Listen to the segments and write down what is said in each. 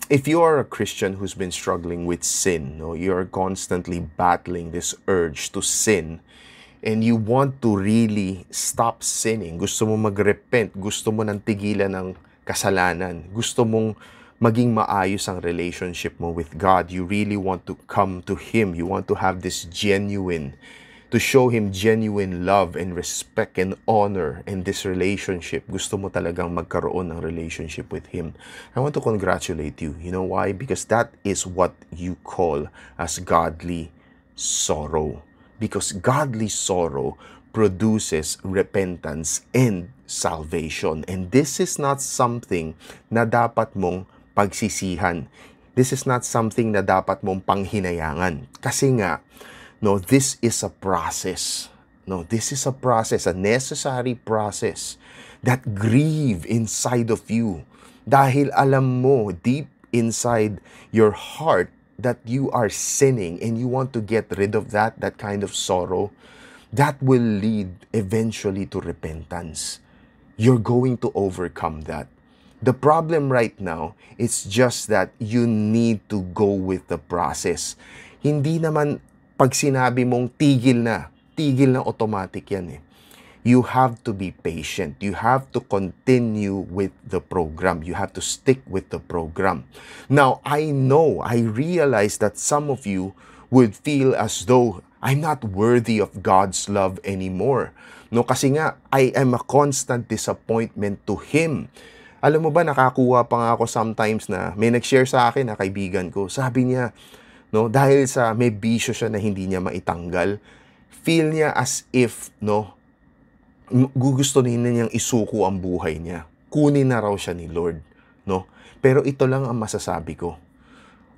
if you are a Christian who's been struggling with sin, no, you're constantly battling this urge to sin, and you want to really stop sinning, gusto mo mag-repent, gusto mo nang tigilan ng kasalanan, gusto mong maging maayos ang relationship mo with God, you really want to come to Him, you want to have this to show Him genuine love and respect and honor in this relationship. Gusto mo talagang magkaroon ng relationship with Him. I want to congratulate you. You know why? Because that is what you call as godly sorrow. Because godly sorrow produces repentance and salvation. And this is not something na dapat mong pagsisihan. This is not something na dapat mong panghinayangan. Kasi nga, no, this is a process. No, this is a process, a necessary process that grieve inside of you. Dahil alam mo, deep inside your heart, that you are sinning and you want to get rid of that kind of sorrow, that will lead eventually to repentance. You're going to overcome that. The problem right now is just that you need to go with the process. Hindi naman pag sinabi mong tigil na automatic yan eh. You have to be patient. You have to continue with the program. You have to stick with the program. Now, I realize that some of you would feel as though I'm not worthy of God's love anymore. No, kasi nga, I am a constant disappointment to Him. Alam mo ba, nakakuha pa nga ako sometimes na may nag-share sa akin na kaibigan ko. Sabi niya, no, dahil sa may bisyo siya na hindi niya maitanggal, feel niya as if, no, gusto niyang isuko ang buhay niya. Kunin na raw siya ni Lord, no? Pero ito lang ang masasabi ko.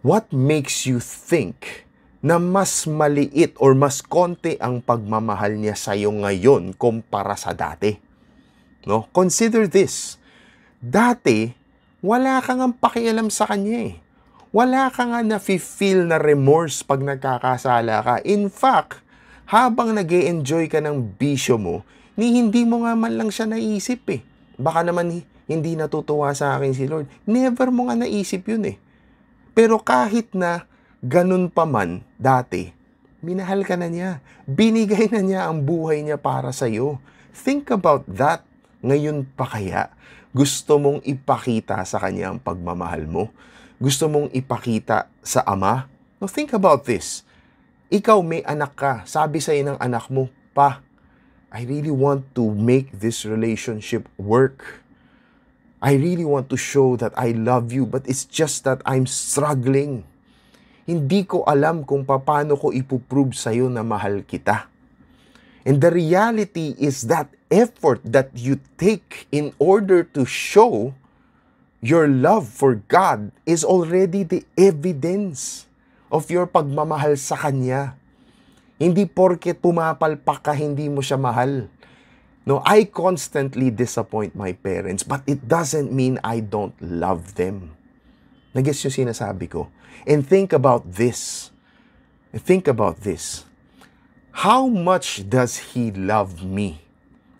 What makes you think na mas maliit or mas konti ang pagmamahal niya sa iyo ngayon kumpara sa dati? No? Consider this. Dati, wala kang ang pakialam sa kanya eh. Wala ka nga na-feel na remorse pag nagkakasala ka. In fact, habang nag-e-enjoy ka ng bisyo mo, hindi mo nga man lang siya naisip eh. Baka naman hindi natutuwa sa akin si Lord. Never mo nga naisip yun eh. Pero kahit na ganun pa man dati, minahal ka na niya. Binigay na niya ang buhay niya para sa'yo. Think about that. Ngayon pa kaya, gusto mong ipakita sa kanya ang pagmamahal mo? Gusto mong ipakita sa ama? Now think about this. Ikaw may anak ka. Sabi sa'yo ng anak mo, Pa, I really want to make this relationship work. I really want to show that I love you, but it's just that I'm struggling. Hindi ko alam kung paano ko ipuprove sa'yo na mahal kita. And the reality is that effort that you take in order to show your love for God is already the evidence of your pagmamahal sa Kanya. Hindi porket pumapalpak ka, hindi mo siya mahal. No, I constantly disappoint my parents, but it doesn't mean I don't love them. Nagets yung sinasabi ko? And think about this. Think about this. How much does He love me?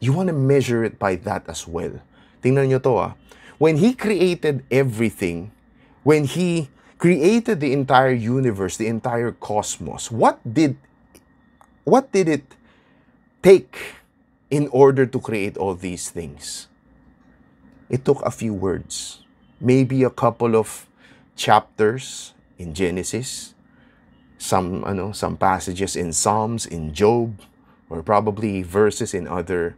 You want to measure it by that as well. Tingnan nyo to When He created everything, when He created the entire universe, the entire cosmos, what did it take in order to create all these things? It took a few words. Maybe a couple of chapters in Genesis, some passages in Psalms, in Job, or probably verses in other,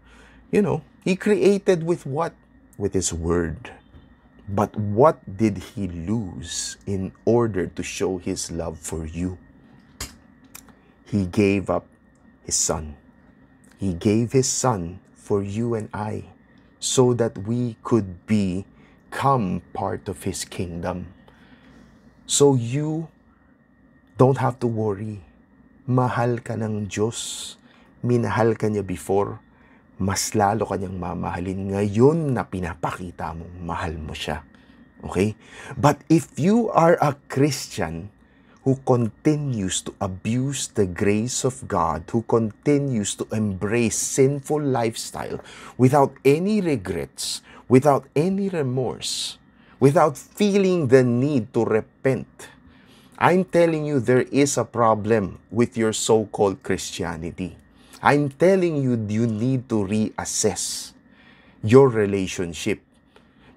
He created with what? With His word. But what did He lose in order to show His love for you? He gave up His Son. He gave His Son for you and I, so that we could become part of His kingdom. So you don't have to worry. Mahal ka ng Diyos. Minahal ka niya before. Mas lalo ka niyang mamahalin ngayon na pinapakita mong mahal mo siya. Okay? But if you are a Christian who continues to abuse the grace of God, who continues to embrace sinful lifestyle without any regrets, without any remorse, without feeling the need to repent. I'm telling you, there is a problem with your so-called Christianity. I'm telling you, you need to reassess your relationship.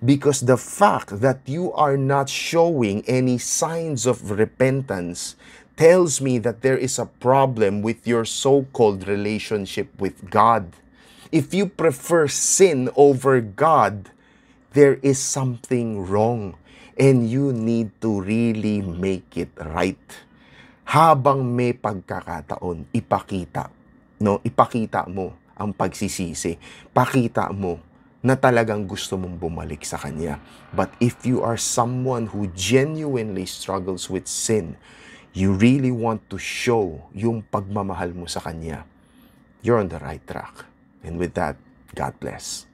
Because the fact that you are not showing any signs of repentance tells me that there is a problem with your so-called relationship with God. If you prefer sin over God, there is something wrong and you need to really make it right. Habang may pagkakataon, ipakita mo ang pagsisisi. Pakita mo na talagang gusto mong bumalik sa Kanya. But if you are someone who genuinely struggles with sin, you really want to show yung pagmamahal mo sa Kanya, you're on the right track. And with that, God bless.